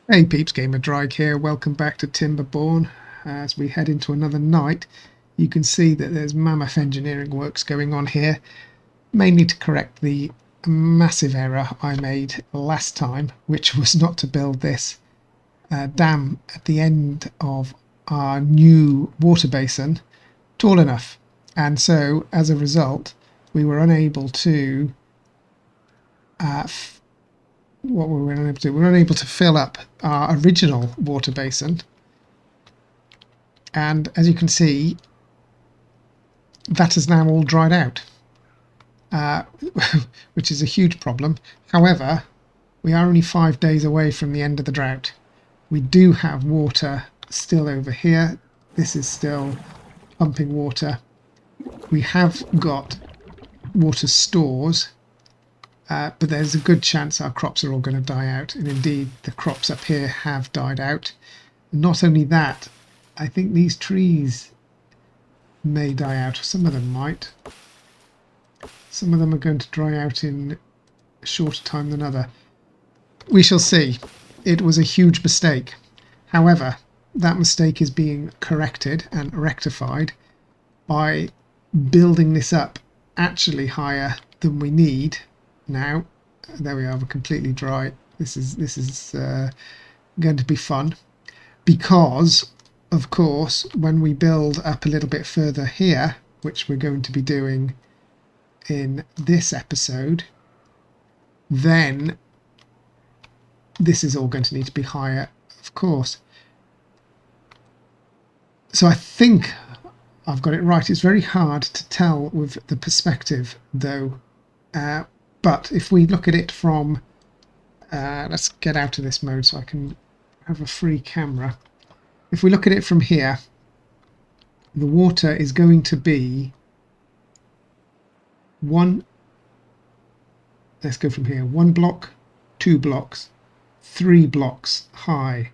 Hey peeps, Gamer Drag here. Welcome back to Timberborn. As we head into another night, you can see that there's mammoth engineering works going on here, mainly to correct the massive error I made last time, which was not to build this dam at the end of our new water basin tall enough. And so, as a result, we were unable to what were we unable to do? We were unable to fill up our original water basin, and as you can see, that has now all dried out, uh, which is a huge problem. However, we are only 5 days away from the end of the drought. We do have water still over here. This is still pumping water. We have got water stores, but there's a good chance our crops are all going to die out, and indeed the crops up here have died out. Not only that, I think these trees may die out. Some of them might. Some of them are going to dry out in a shorter time than other. We shall see. It was a huge mistake. However, that mistake is being corrected and rectified by building this up actually higher than we need now. There we are, we're completely dry. This is going to be fun, because of course when we build up a little bit further here, which we're going to be doing in this episode, then this is all going to need to be higher, of course. So I think I've got it right. It's very hard to tell with the perspective though, but if we look at it from let's get out of this mode so I can have a free camera. If we look at it from here, the water is going to be let's go from here, 1 block, 2 blocks, 3 blocks high,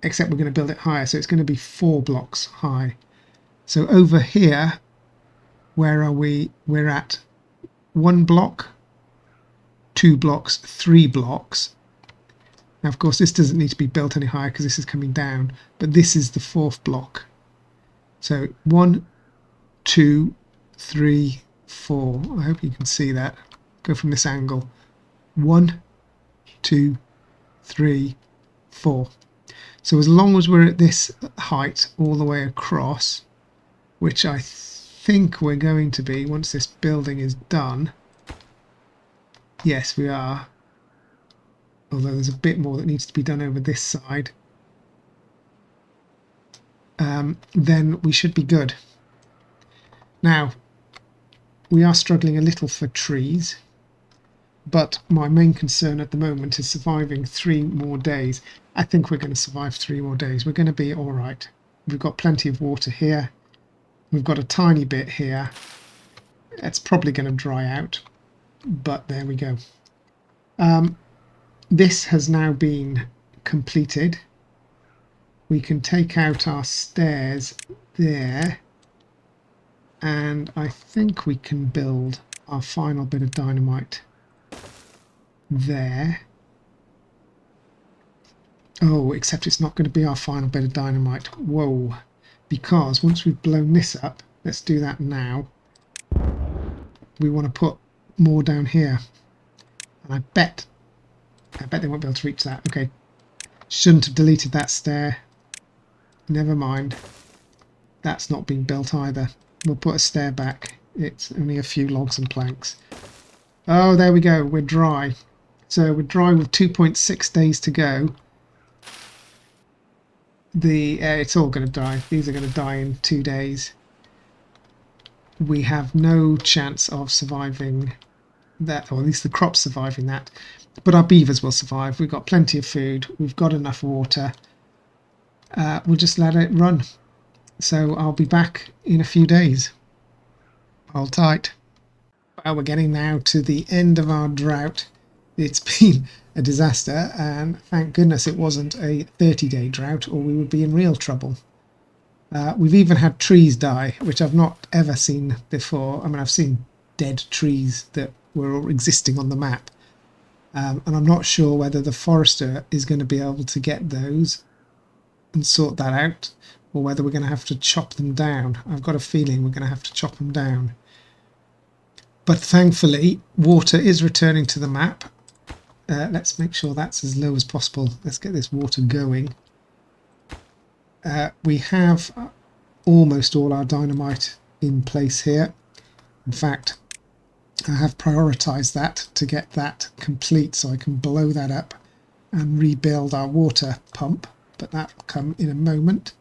except we're going to build it higher, so it's going to be 4 blocks high. So over here, where are we? We're at 1 block, 2 blocks, 3 blocks. Now, of course, this doesn't need to be built any higher because this is coming down, but this is the 4th block. So 1, 2, 3, 4. I hope you can see that. Go from this angle. 1, 2, 3, 4. So as long as we're at this height all the way across, which I think we're going to be once this building is done. Yes, we are. Although there's a bit more that needs to be done over this side. Then we should be good. Now, we are struggling a little for trees, but my main concern at the moment is surviving 3 more days. I think we're going to survive 3 more days. We're going to be all right. We've got plenty of water here. We've got a tiny bit here. It's probably going to dry out, but there we go. This has now been completed. We can take out our stairs there, and I think we can build our final bit of dynamite there. Oh, except it's not going to be our final bit of dynamite. Whoa. Because once we've blown this up, let's do that now, we want to put more down here. And I bet they won't be able to reach that. Okay, shouldn't have deleted that stair. Never mind. That's not being built either. We'll put a stair back. It's only a few logs and planks. Oh, there we go. We're dry. So we're dry with 2.6 days to go. It's all going to die. These are going to die in 2 days. We have no chance of surviving that, or at least the crops surviving that. But our beavers will survive. We've got plenty of food. We've got enough water. We'll just let it run. So I'll be back in a few days. Hold tight. Well, we're getting now to the end of our drought. It's been a disaster, and thank goodness it wasn't a 30-day drought, or we would be in real trouble. We've even had trees die, which I've not ever seen before. I mean, I've seen dead trees that were existing on the map, And I'm not sure whether the forester is going to be able to get those and sort that out, or whether we're going to have to chop them down. I've got a feeling we're going to have to chop them down. But thankfully, water is returning to the map. Let's make sure that's as low as possible. Let's get this water going. We have almost all our dynamite in place here. In fact, I have prioritized that to get that complete so I can blow that up and rebuild our water pump, but that will come in a moment.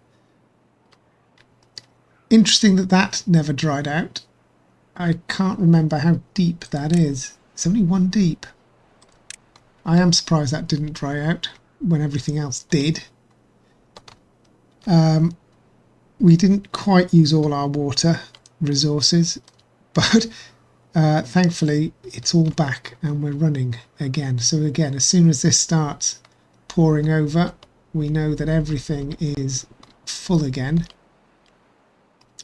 Interesting that that never dried out. I can't remember how deep that is. It's only 1 deep. I am surprised that didn't dry out when everything else did. We didn't quite use all our water resources, but thankfully it's all back and we're running again. So again, as soon as this starts pouring over, we know that everything is full again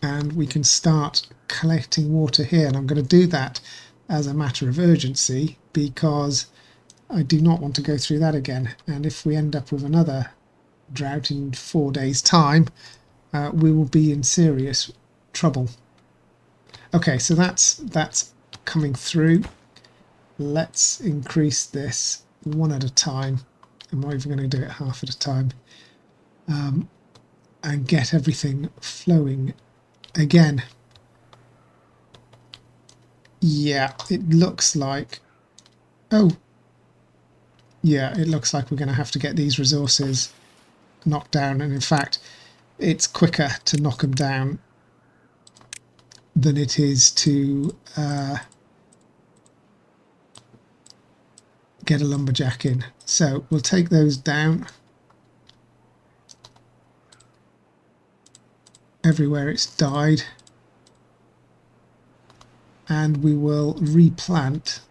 and we can start collecting water here. And I'm going to do that as a matter of urgency because I do not want to go through that again. And if we end up with another drought in 4 days' time, we will be in serious trouble. Okay, so that's coming through. Let's increase this one at a time. I'm not even going to do it half at a time. And get everything flowing again. Yeah, it looks like... Oh, yeah, it looks like we're going to have to get these resources knocked down. And in fact, it's quicker to knock them down than it is to get a lumberjack in. So we'll take those down. Everywhere it's died. And we will replant.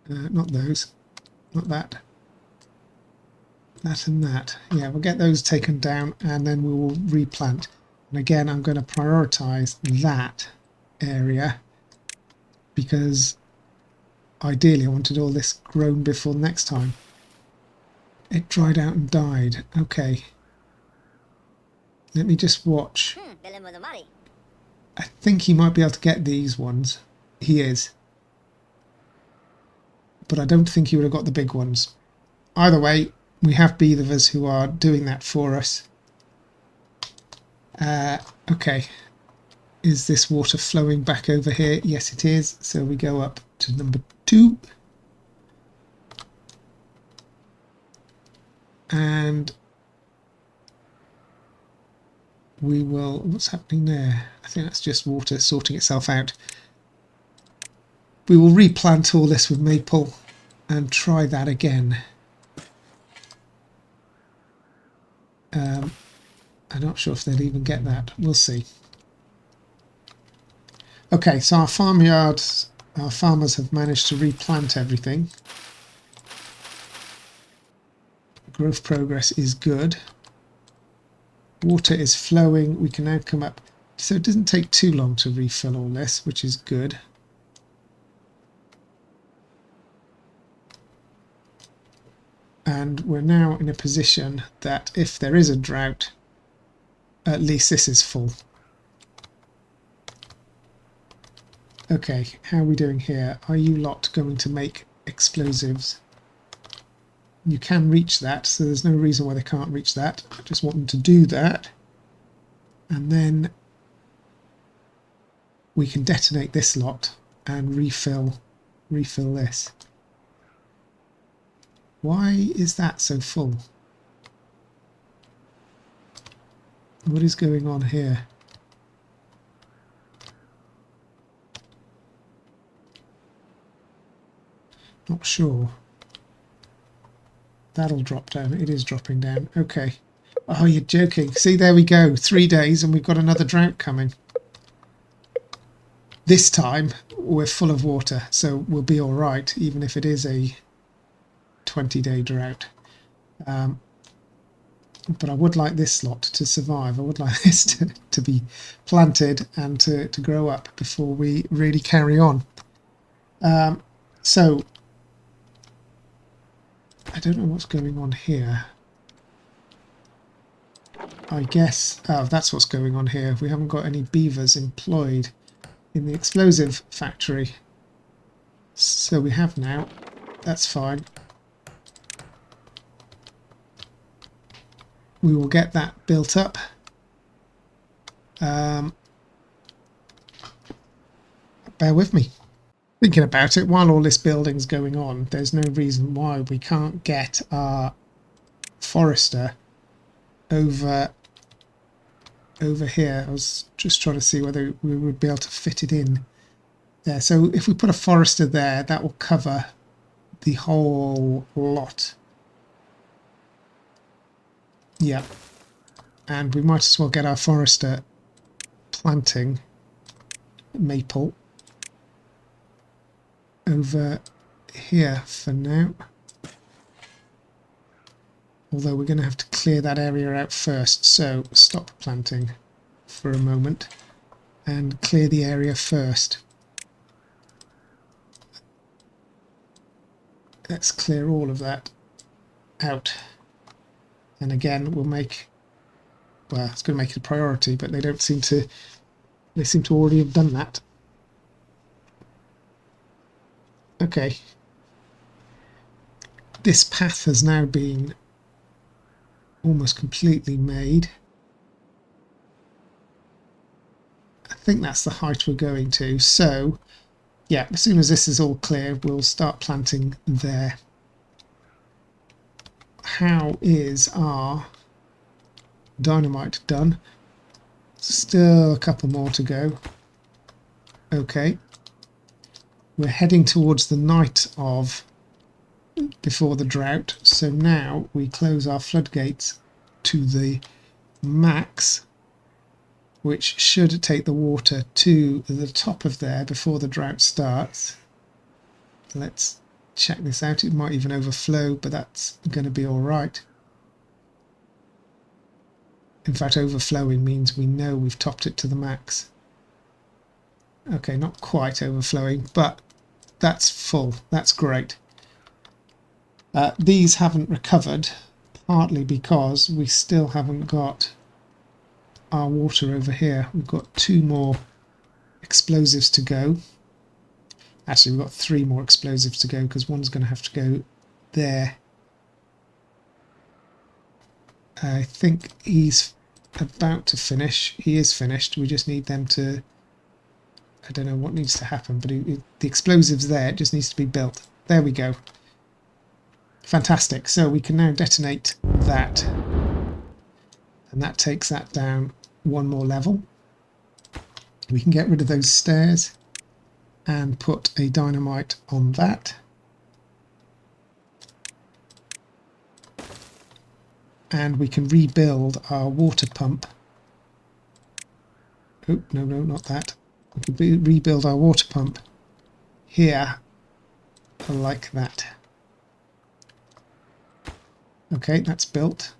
Not those. Not that. That and that. Yeah, we'll get those taken down and then we will replant. And again, I'm going to prioritize that area because ideally I wanted all this grown before next time. It dried out and died. Okay. Let me just watch. I think he might be able to get these ones. He is. But I don't think he would have got the big ones. Either way, we have beavers who are doing that for us. Okay. Is this water flowing back over here? Yes, it is. So we go up to number 2. And we will... What's happening there? I think that's just water sorting itself out. We will replant all this with maple and try that again. I'm not sure if they'll even get that. We'll see. Okay, so our farmyards, our farmers have managed to replant everything. Growth progress is good. Water is flowing. We can now come up. So it doesn't take too long to refill all this, which is good. And we're now in a position that if there is a drought, at least this is full. Okay, how are we doing here? Are you lot going to make explosives? You can reach that, so there's no reason why they can't reach that. I just want them to do that. And then we can detonate this lot and refill this. Why is that so full? What is going on here? Not sure. That'll drop down. It is dropping down. Okay. Oh, you're joking. See, there we go. 3 days and we've got another drought coming. This time we're full of water, so we'll be all right, even if it is a 20-day drought. But I would like this lot to survive. I would like this to be planted and to grow up before we really carry on. So I don't know what's going on here. I guess, oh, that's what's going on here. We haven't got any beavers employed in the explosive factory. So we have now. That's fine. We will get that built up. Bear with me. Thinking about it, while all this building's going on, there's no reason why we can't get our forester over here. I was just trying to see whether we would be able to fit it in there. So if we put a forester there, that will cover the whole lot. Yeah. And we might as well get our forester planting maple over here for now. Although we're going to have to clear that area out first, so stop planting for a moment and clear the area first. Let's clear all of that out. And again, we'll make, well, it's going to make it a priority, but they don't seem to, they seem to already have done that. Okay. This path has now been almost completely made. I think that's the height we're going to. So, yeah, as soon as this is all clear, we'll start planting there. How is our dynamite done? Still a couple more to go. Okay. We're heading towards the night of before the drought, so now we close our floodgates to the max, which should take the water to the top of there before the drought starts. Let's check this out. It might even overflow, but that's going to be all right. In fact, overflowing means we know we've topped it to the max. Okay, not quite overflowing, but that's full. That's great. These haven't recovered, partly because we still haven't got our water over here. We've got 2 more explosives to go. Actually, we've got 3 more explosives to go because one's going to have to go there. I think he's about to finish. He is finished. We just need them to, I don't know what needs to happen, but the explosive's there. It just needs to be built. There we go. Fantastic. So we can now detonate that. And that takes that down 1 more level. We can get rid of those stairs and put a dynamite on that. And we can rebuild our water pump. Oh, no, not that. We can rebuild our water pump here like that. Okay, that's built.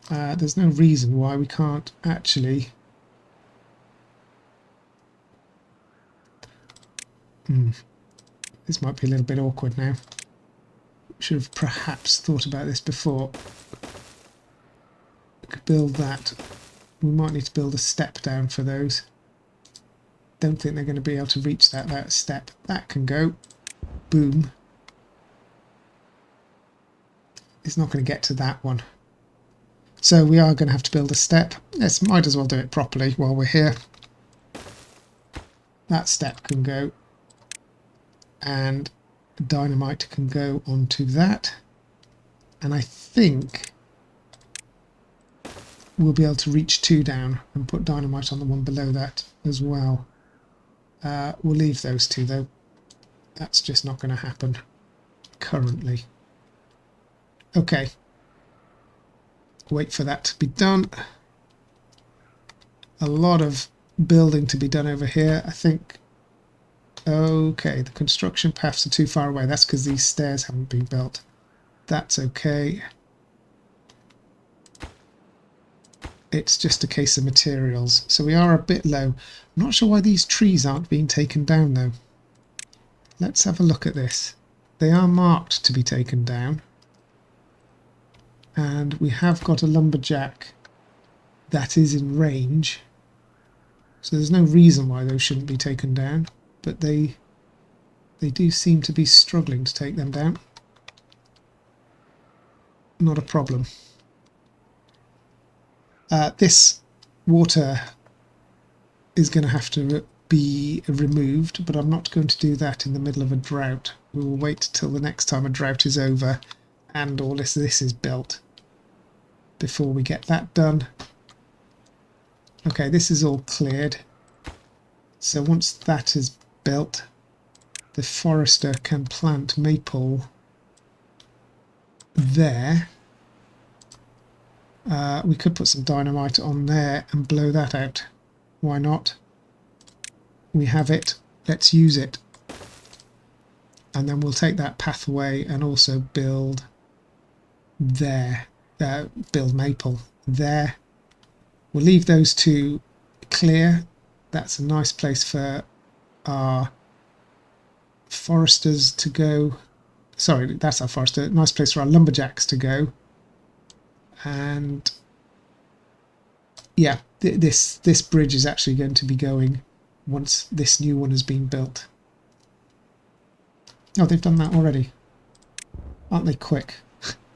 There's no reason why we can't actually this might be a little bit awkward now. Should have perhaps thought about this before. We could build that. We might need to build a step down for those. Don't think they're going to be able to reach that step. That can go. Boom. It's not going to get to that one. So we are going to have to build a step. Yes, might as well do it properly while we're here. That step can go. And dynamite can go onto that. And I think we'll be able to reach 2 down and put dynamite on the one below that as well. We'll leave those 2 though. That's just not going to happen currently. Okay. Wait for that to be done. A lot of building to be done over here. I think, okay, the construction paths are too far away. That's because these stairs haven't been built. That's okay. it's just a case of materials. So we are a bit low. I'm not sure why these trees aren't being taken down though. Let's have a look at this. They are marked to be taken down. And we have got a lumberjack that is in range. So there's no reason why those shouldn't be taken down. But they do seem to be struggling to take them down. Not a problem. This water is going to have to be removed, but I'm not going to do that in the middle of a drought. We will wait till the next time a drought is over and all this is built before we get that done. Okay, this is all cleared. So once that is built, the forester can plant maple there. We could put some dynamite on there and blow that out. Why not? We have it. Let's use it. And then we'll take that path away and also build there. Build maple there. We'll leave those two clear. That's a nice place for our foresters to go. Sorry, that's our forester. Nice place for our lumberjacks to go. And yeah, this bridge is actually going to be going once this new one has been built. Oh, they've done that already. Aren't they quick?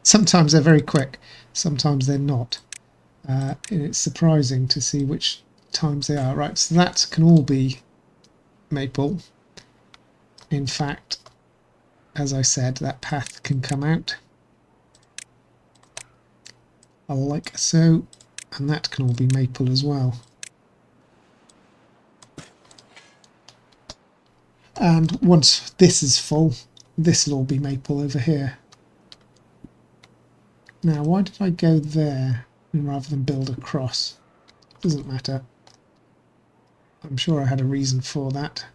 Sometimes they're very quick, sometimes they're not. And it's surprising to see which times they are. Right, so that can all be maple. In fact, as I said, that path can come out. Like so, and that can all be maple as well. And once this is full, this will all be maple over here. Now, why did I go there rather than build across? Doesn't matter. I'm sure I had a reason for that.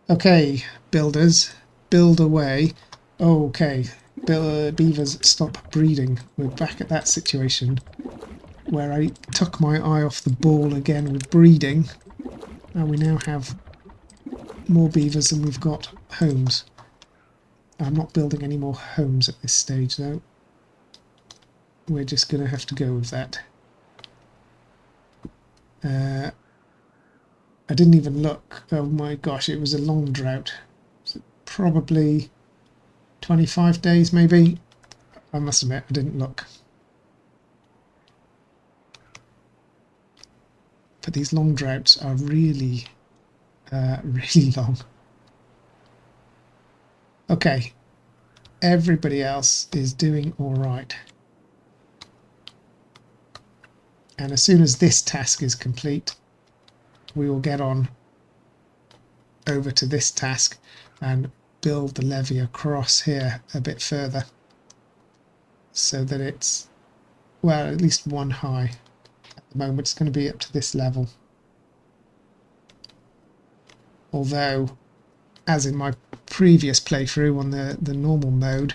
Okay, builders, build away. Okay, beavers, stop breeding. We're back at that situation where I took my eye off the ball again with breeding. And we now have more beavers than we've got homes. I'm not building any more homes at this stage though. We're just going to have to go with that. I didn't even look. Oh my gosh, it was a long drought. Probably 25 days maybe. I must admit, I didn't look. But these long droughts are really, really long. Okay, everybody else is doing all right. And as soon as this task is complete, we will get on over to this task and build the levee across here a bit further so that it's, well, at least one high. At the moment it's going to be up to this level. Although, as in my previous playthrough on the normal mode,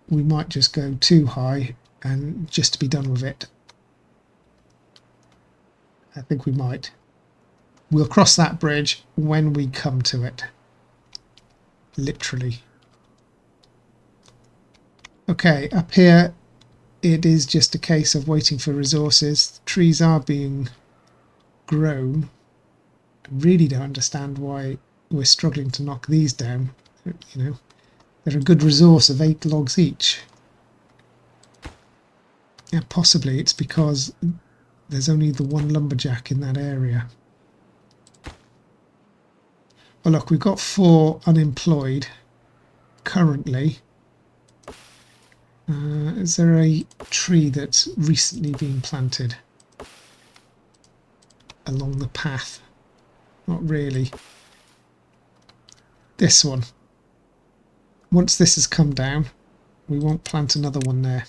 we might just go too high and just to be done with it. I think we might. We'll cross that bridge when we come to it. Literally. Okay, up here it is just a case of waiting for resources. Trees are being grown. I really don't understand why we're struggling to knock these down. You know, they're a good resource of 8 logs each. Yeah, possibly it's because there's only the one lumberjack in that area. Oh look, we've got 4 unemployed currently. Is there a tree that's recently been planted along the path? Not really. This one. Once this has come down, we won't plant another one there.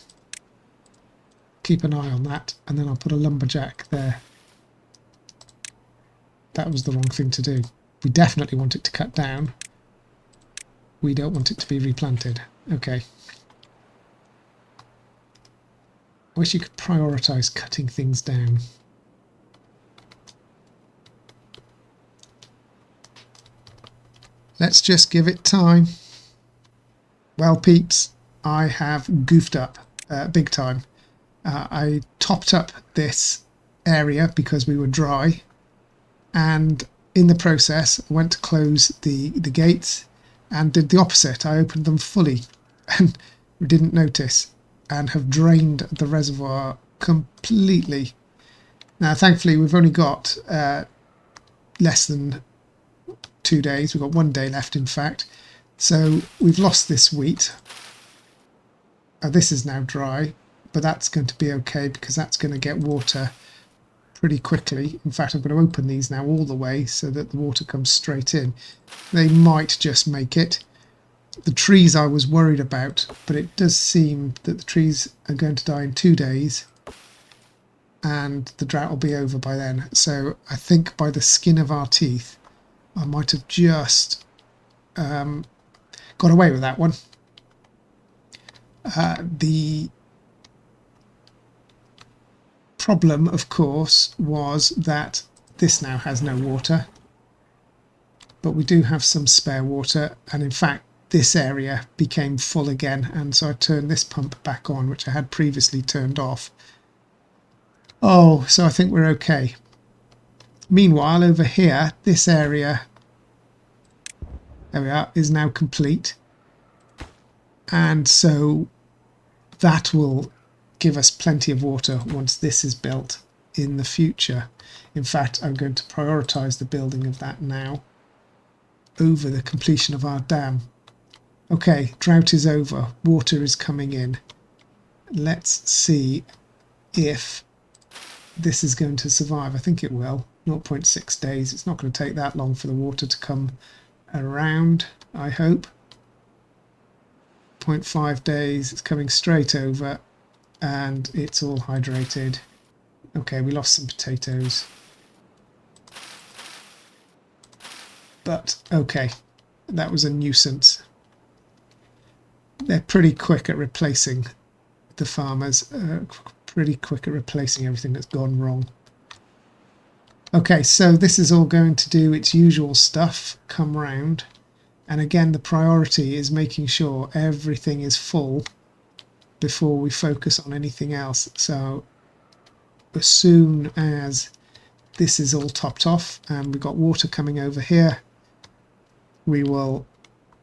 Keep an eye on that, and then I'll put a lumberjack there. That was the wrong thing to do. We definitely want it to cut down. We don't want it to be replanted. Okay. I wish you could prioritise cutting things down. Let's just give it time. Well, peeps, I have goofed up big time. I topped up this area because we were dry, and in the process I went to close the gates and did the opposite. I opened them fully and didn't notice, and have drained the reservoir completely. Now thankfully we've only got less than 2 days. We've got 1 day left, in fact, so we've lost this wheat. This is now dry, but that's going to be okay because that's going to get water pretty quickly. In fact, I'm going to open these now all the way so that the water comes straight in. They might just make it. The trees I was worried about, but it does seem that the trees are going to die in 2 days and the drought will be over by then. So I think by the skin of our teeth I might have just got away with that one. The problem, of course, was that this now has no water, but we do have some spare water, and in fact this area became full again, and so I turned this pump back on, which I had previously turned off. Oh, so I think we're okay. Meanwhile, over here, this area, there we are, is now complete, and so that will give us plenty of water once this is built in the future. In fact, I'm going to prioritise the building of that now over the completion of our dam. Okay, drought is over, water is coming in. Let's see if this is going to survive. I think it will. 0.6 days. It's not going to take that long for the water to come around, I hope. 0.5 days. It's coming straight over and it's all hydrated. Okay, we lost some potatoes. But okay, that was a nuisance. They're pretty quick at replacing the farmers, pretty quick at replacing everything that's gone wrong. Okay, so this is all going to do its usual stuff, come round, and again the priority is making sure everything is full before we focus on anything else. So as soon as this is all topped off and we've got water coming over here, we will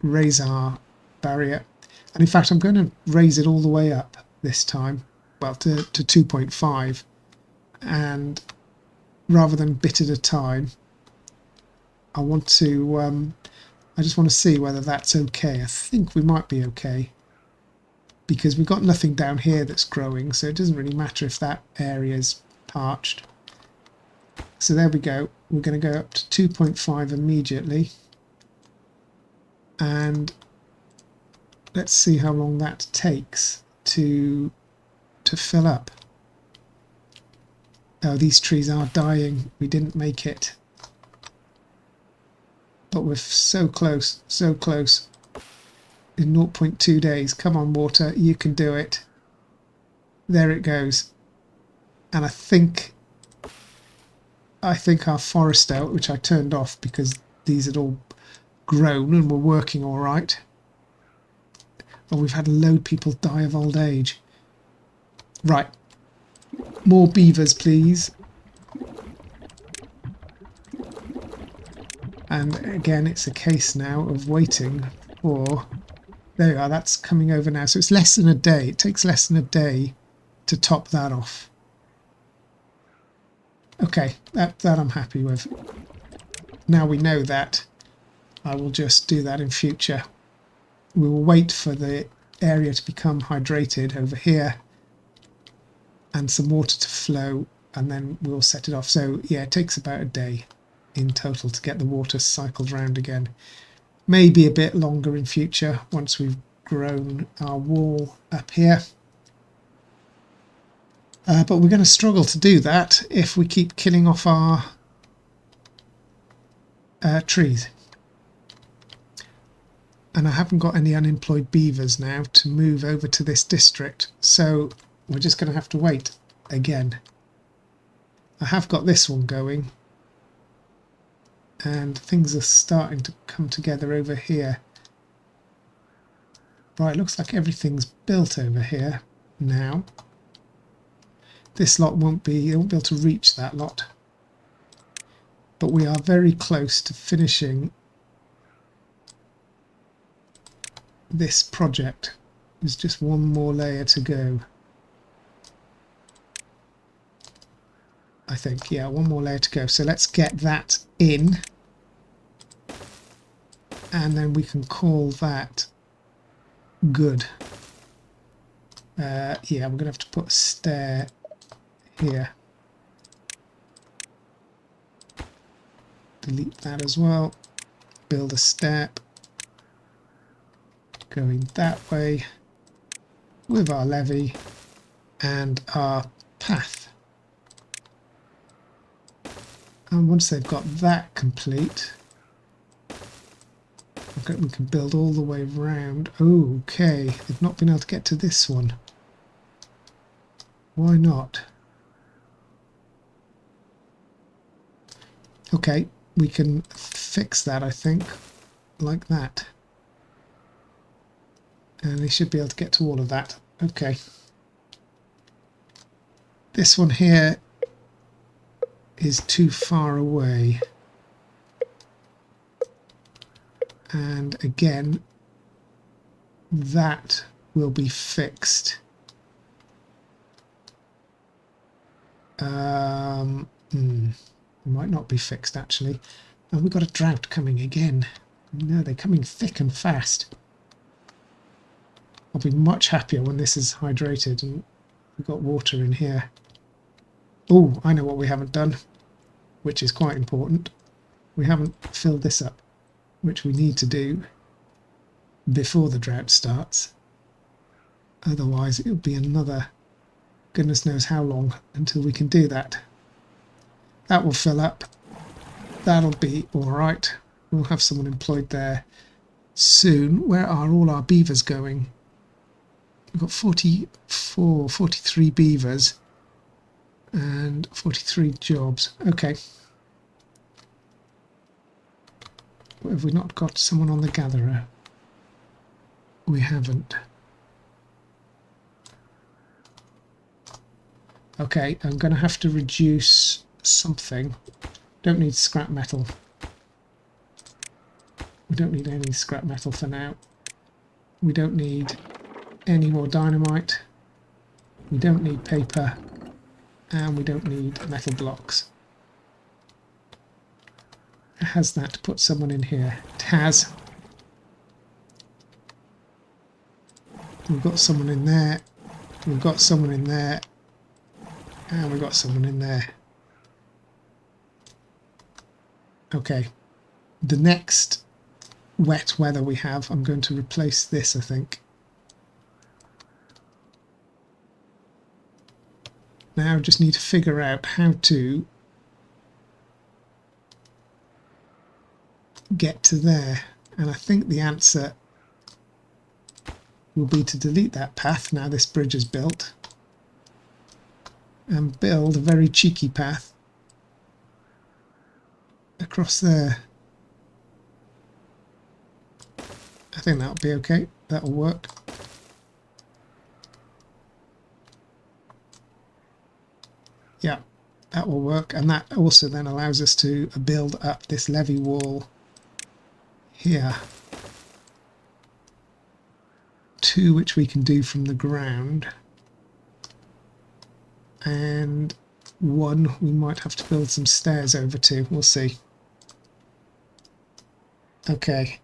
raise our barrier. And in fact, I'm going to raise it all the way up this time, well, to 2.5, and rather than bit at a time, I want to I just want to see whether that's okay. I think we might be okay because we've got nothing down here that's growing, so it doesn't really matter if that area is parched. So there we go. We're going to go up to 2.5 immediately, and let's see how long that takes to fill up. Oh, these trees are dying. We didn't make it. But we're so close, so close. In 0.2 days. Come on, water, you can do it. There it goes. And I think our forester, which I turned off because these had all grown and were working all right. Oh, we've had a load of people die of old age. Right. More beavers, please. And again, it's a case now of waiting for... There you are, that's coming over now. So it's less than a day. It takes less than a day to top that off. Okay, that I'm happy with. Now we know that. I will just do that in future. We will wait for the area to become hydrated over here and some water to flow, and then we'll set it off. So yeah, it takes about a day in total to get the water cycled round again. Maybe a bit longer in future once we've grown our wall up here. But we're going to struggle to do that if we keep killing off our trees. And I haven't got any unemployed beavers now to move over to this district. So we're just going to have to wait again. I have got this one going, and things are starting to come together over here. Right, looks like everything's built over here now. This lot won't be able to reach that lot. But we are very close to finishing this project. There's just one more layer to go. I think, yeah, one more layer to go. So let's get that in. And then we can call that good. Yeah, we're going to have to put a stair here. Delete that as well. Build a step going that way with our levee and our path. And once they've got that complete, we can build all the way around. Okay, they've not been able to get to this one. Why not? Okay, we can fix that, I think, like that. And they should be able to get to all of that. Okay. This one here is too far away. And again, that will be fixed. It might not be fixed actually. And we've got a drought coming again. No, they're coming thick and fast. I'll be much happier when this is hydrated and we've got water in here. Oh, I know what we haven't done, which is quite important. We haven't filled this up, which we need to do before the drought starts. Otherwise it'll be another goodness knows how long until we can do that. That will fill up. That'll be alright. We'll have someone employed there soon. Where are all our beavers going? We've got 43 beavers and 43 jobs. Okay. Have we not got someone on the gatherer? We haven't. Okay, I'm going to have to reduce something. Don't need scrap metal. We don't need any scrap metal for now. We don't need any more dynamite. We don't need paper. And we don't need metal blocks. It has that to put someone in here. It has. We've got someone in there. We've got someone in there. And we've got someone in there. Okay. The next wet weather we have, I'm going to replace this, I think. Now I just need to figure out how to get to there. And I think the answer will be to delete that path now this bridge is built and build a very cheeky path across there. I think that'll be okay. That'll work. Yeah, that will work, and that also then allows us to build up this levee wall here, two which we can do from the ground, and one we might have to build some stairs over to. We'll see. Okay,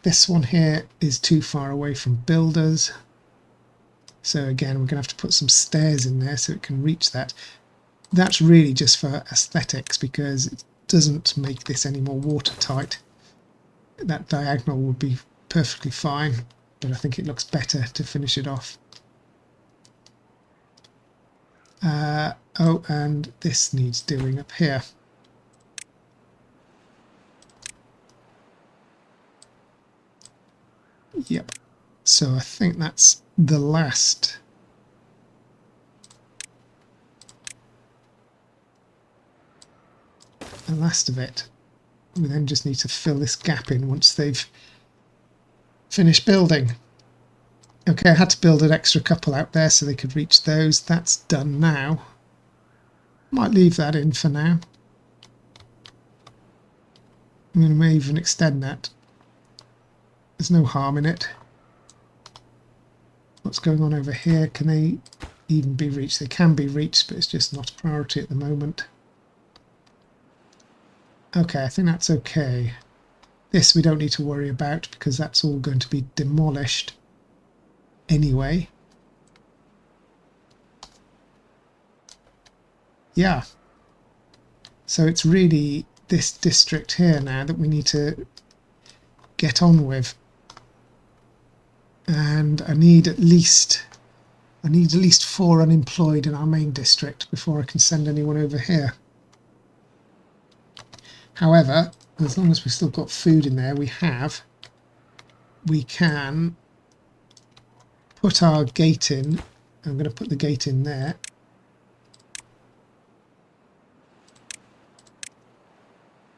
this one here is too far away from builders, so again we're going to have to put some stairs in there so it can reach that. That's really just for aesthetics because it doesn't make this any more watertight. That diagonal would be perfectly fine, but I think it looks better to finish it off. Oh, and this needs doing up here. Yep. So I think that's the last the last of it. We then just need to fill this gap in once they've finished building. Okay, I had to build an extra couple out there so they could reach those. That's done now. Might leave that in for now. I'm going to may even extend that. There's no harm in it. What's going on over here? Can they even be reached? They can be reached, but it's just not a priority at the moment. Okay, I think that's okay. This we don't need to worry about because that's all going to be demolished anyway. Yeah. So it's really this district here now that we need to get on with. And I need at least 4 unemployed in our main district before I can send anyone over here. However, as long as we've still got food in there, we can put our gate in. I'm going to put the gate in there.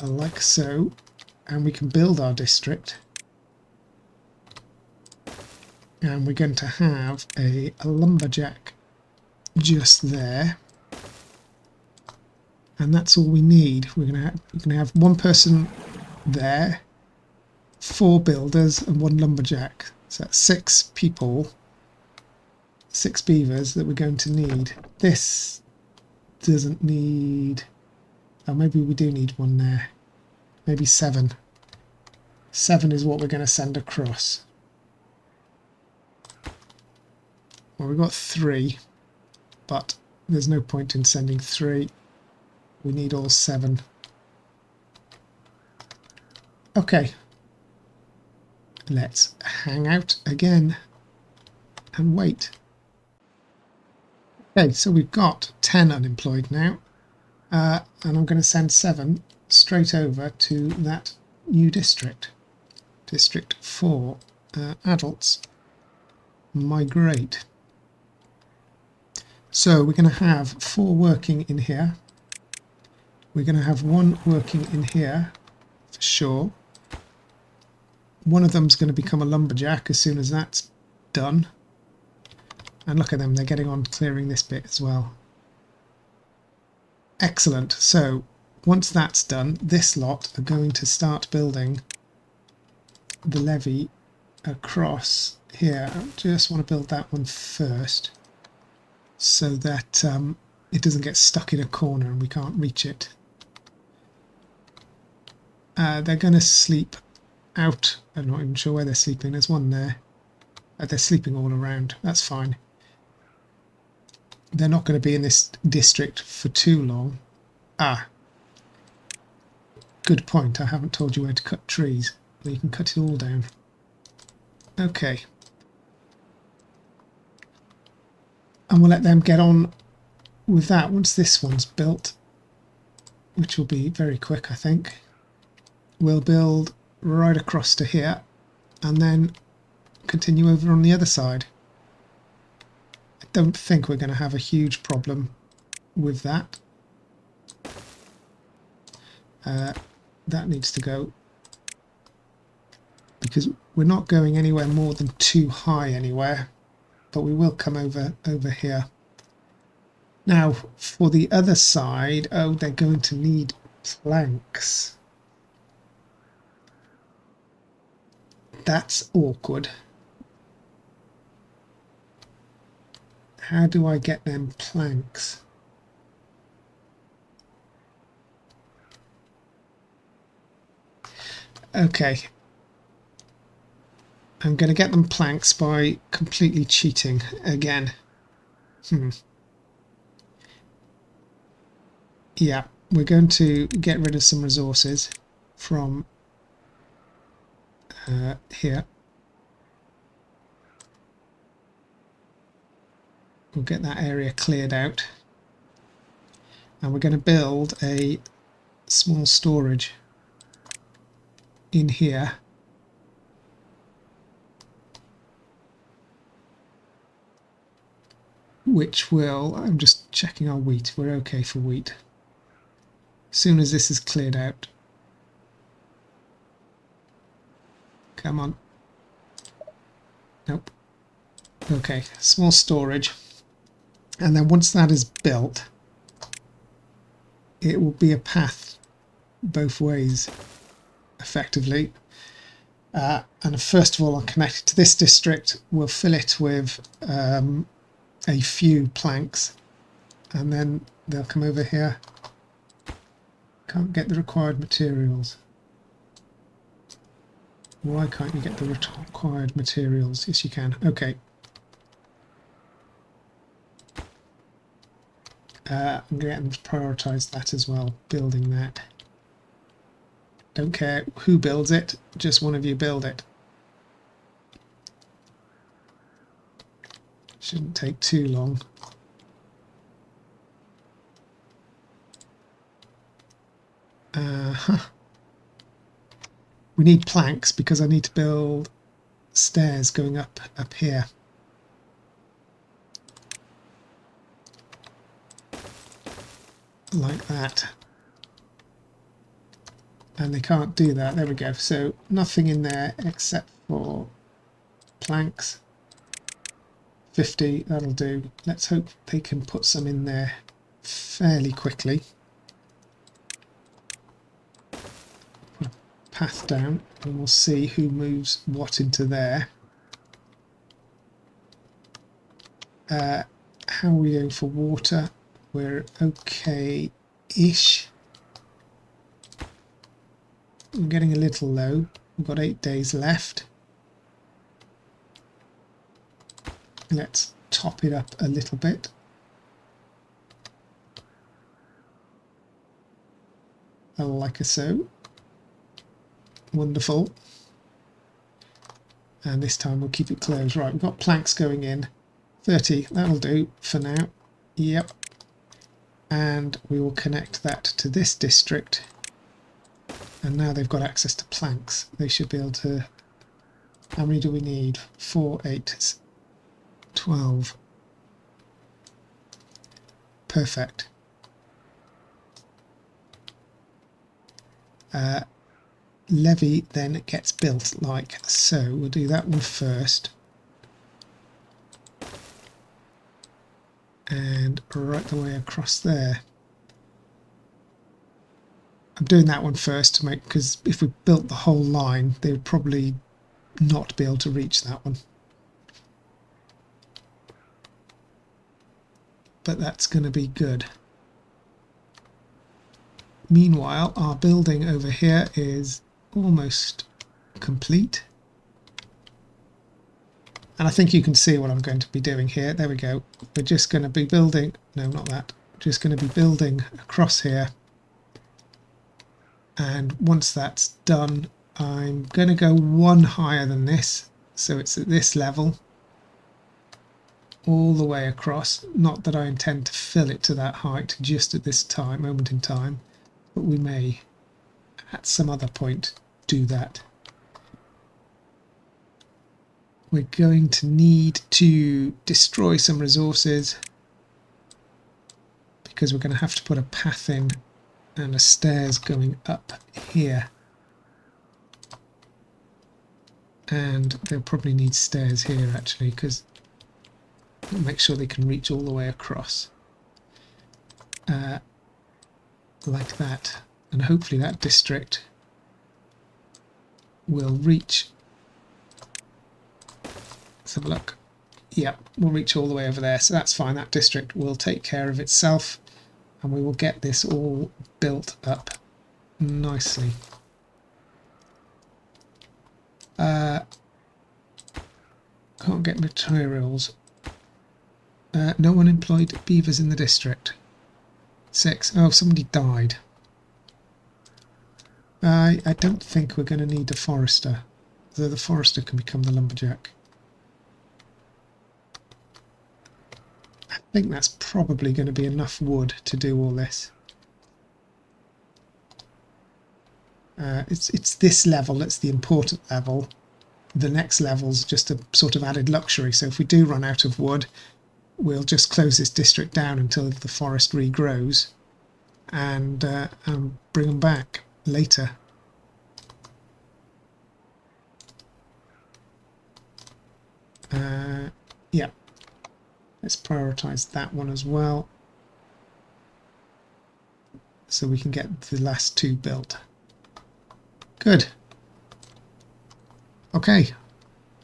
Like so. And we can build our district. And we're going to have a lumberjack just there. And that's all we need. We're going to have one person there, 4 builders and 1 lumberjack. So that's 6 people, 6 beavers that we're going to need. This doesn't need... Oh, maybe we do need 1 there. Maybe 7. 7 is what we're going to send across. Well, we've got 3, but there's no point in sending 3. We need all 7. Okay. Let's hang out again and wait. Okay, so we've got 10 unemployed now. And I'm going to send 7 straight over to that new district. District 4. Adults. Migrate. So we're going to have 4 working in here. We're going to have 1 working in here, for sure. One of them's going to become a lumberjack as soon as that's done. And look at them, they're getting on clearing this bit as well. Excellent. So once that's done, this lot are going to start building the levee across here. I just want to build that one first so that it doesn't get stuck in a corner and we can't reach it. They're going to sleep out. I'm not even sure where they're sleeping. There's one there. They're sleeping all around. That's fine. They're not going to be in this district for too long. Ah. Good point. I haven't told you where to cut trees. Well, you can cut it all down. Okay. And we'll let them get on with that once this one's built, which will be very quick, I think. We'll build right across to here and then continue over on the other side. I don't think we're going to have a huge problem with that. That needs to go because we're not going anywhere more than too high anywhere, but we will come over here. Now for the other side, oh, they're going to need planks. That's awkward. How do I get them planks? Okay. I'm going to get them planks by completely cheating again. Yeah, we're going to get rid of some resources from here. We'll get that area cleared out. And we're going to build a small storage in here. Which will, I'm just checking our wheat, we're okay for wheat. As soon as this is cleared out. Come on. Nope. Okay, small storage. And then once that is built, it will be a path both ways, effectively. And first of all, I'll connect it to this district. We'll fill it with a few planks, and then they'll come over here. Can't get the required materials. Why can't you get the required materials? Yes, you can. Okay. I'm going to get them to prioritise that as well, building that. Don't care who builds it, just one of you build it. Shouldn't take too long. We need planks because I need to build stairs going up here. Like that. And they can't do that. There we go. So nothing in there except for planks. 50, that'll do. Let's hope they can put some in there fairly quickly. Put a path down and we'll see who moves what into there. How are we going for water? We're okay-ish. I'm getting a little low. We've got 8 days left. Let's top it up a little bit. Like so. Wonderful. And this time we'll keep it closed. Right, we've got planks going in. 30, that'll do for now. Yep. And we will connect that to this district. And now they've got access to planks. They should be able to... How many do we need? 4, 8, 12. Perfect. Levy then gets built like so. We'll do that one first. And right the way across there. I'm doing that one first to make, because if we built the whole line, they would probably not be able to reach that one. But that's going to be good. Meanwhile, our building over here is almost complete. And I think you can see what I'm going to be doing here. There we go. We're just going to be building, no, not that. Just going to be building across here. And once that's done, I'm going to go one higher than this. So it's at this level. All the way across. Not that I intend to fill it to that height just at this time, moment in time. But we may, at some other point, do that. We're going to need to destroy some resources because we're going to have to put a path in and a stairs going up here. And they'll probably need stairs here actually, because we'll make sure they can reach all the way across. Like that. And hopefully that district will reach. Let's have a look. Yeah, we'll reach all the way over there, so that's fine. That district will take care of itself, and we will get this all built up nicely. Can't get materials. No one employed beavers in the district. 6. Oh, somebody died. I don't think we're going to need a forester, though the forester can become the lumberjack. I think that's probably going to be enough wood to do all this. It's this level that's the important level. The next level's just a sort of added luxury, so if we do run out of wood, we'll just close this district down until the forest regrows, and bring them back later. Yeah, let's prioritize that one as well, so we can get the last two built. Good. Okay,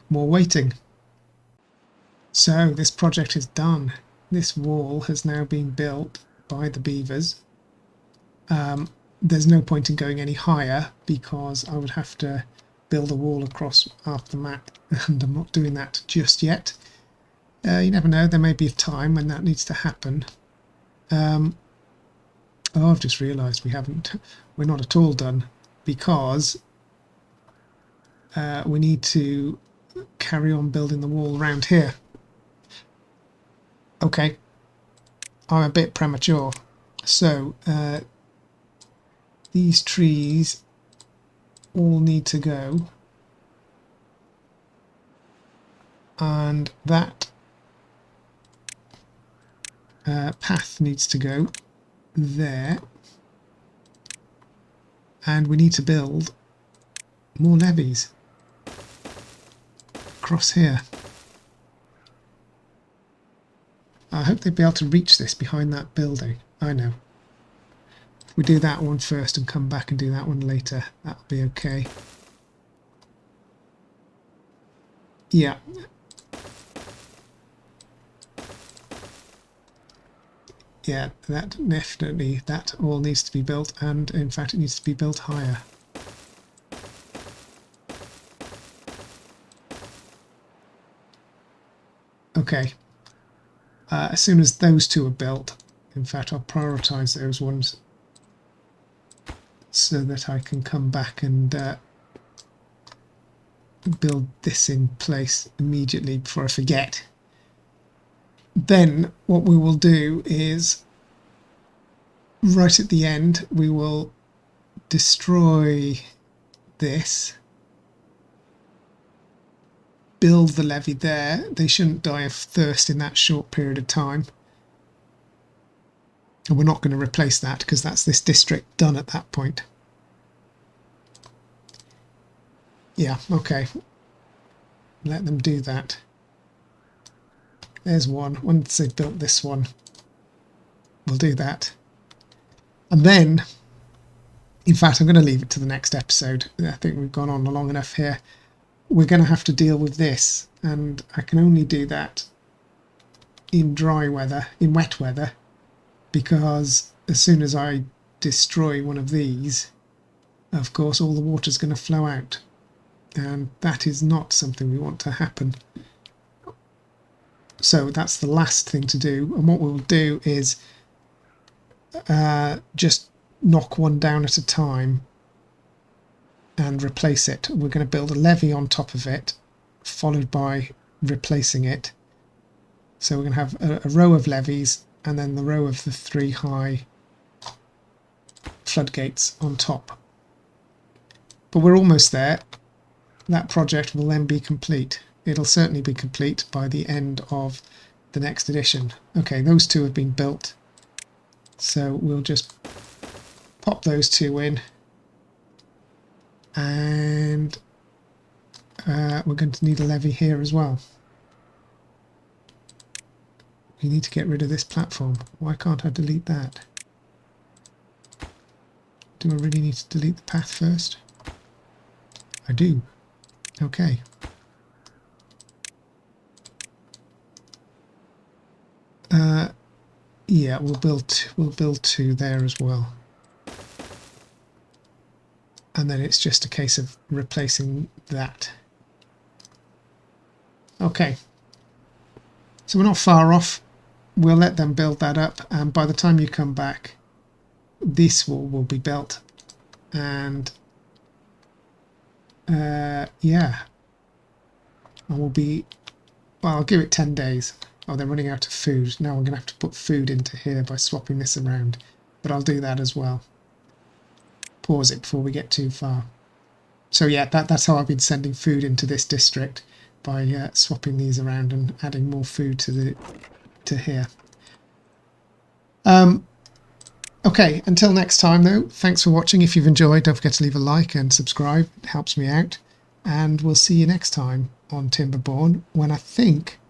more waiting. So this project is done. This wall has now been built by the beavers. There's no point in going any higher because I would have to build a wall across half the map, and I'm not doing that just yet. You never know, there may be a time when that needs to happen. Oh, I've just realised we're not at all done, because we need to carry on building the wall around here. Okay, I'm a bit premature. So these trees all need to go, and that path needs to go there, and we need to build more levees across here. I hope they'd be able to reach this behind that building. I know. If we do that one first and come back and do that one later, that'll be okay. Yeah. Yeah, that definitely, that all needs to be built, and in fact it needs to be built higher. Okay. As soon as those two are built, in fact I'll prioritise those ones so that I can come back and build this in place immediately before I forget. Then what we will do is, right at the end, we will destroy this, build the levee there. They shouldn't die of thirst in that short period of time. And we're not going to replace that because that's this district done at that point. Yeah, okay. Let them do that. There's one. Once they've built this one, we'll do that. And then, in fact, I'm going to leave it to the next episode. I think we've gone on long enough here. We're going to have to deal with this, and I can only do that in dry weather, in wet weather, because as soon as I destroy one of these, of course, all the water's going to flow out, and that is not something we want to happen. So that's the last thing to do, and what we'll do is just knock one down at a time and replace it. We're going to build a levee on top of it, followed by replacing it. So we're going to have a row of levees and then the row of the 3 high floodgates on top. But we're almost there. That project will then be complete. It'll certainly be complete by the end of the next edition. Okay, those two have been built. So we'll just pop those two in. And we're going to need a levee here as well. We need to get rid of this platform. Why can't I delete that? Do I really need to delete the path first? I do. Okay. Yeah, we'll build 2 there as well. And then it's just a case of replacing that. Okay. So we're not far off. We'll let them build that up, and by the time you come back, this wall will be built. And yeah, I will be, well, I'll give it 10 days. Oh, they're running out of food. Now I'm going to have to put food into here by swapping this around, but I'll do that as well. Pause it before we get too far. So yeah, that's how I've been sending food into this district, by swapping these around and adding more food to here. Okay, until next time though, thanks for watching. If you've enjoyed, don't forget to leave a like and subscribe. It helps me out. And we'll see you next time on Timberborn, when I think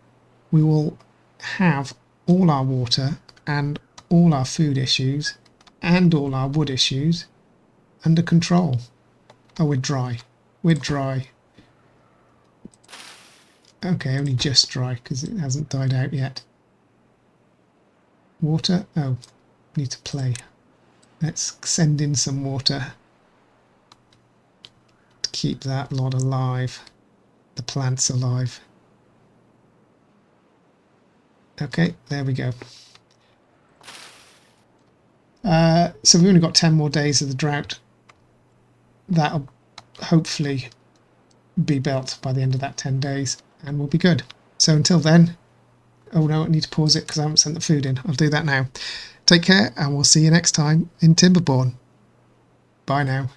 we will have all our water and all our food issues and all our wood issues under control. Oh, we're dry. We're dry. Okay, only just dry because it hasn't died out yet. Water? Oh, need to play. Let's send in some water to keep that lot alive. The plants alive. Okay, there we go. So we've only got 10 more days of the drought. That'll hopefully be built by the end of that 10 days and we'll be good. So until then, oh no, I need to pause it because I haven't sent the food in. I'll do that now. Take care and we'll see you next time in Timberborn. Bye now.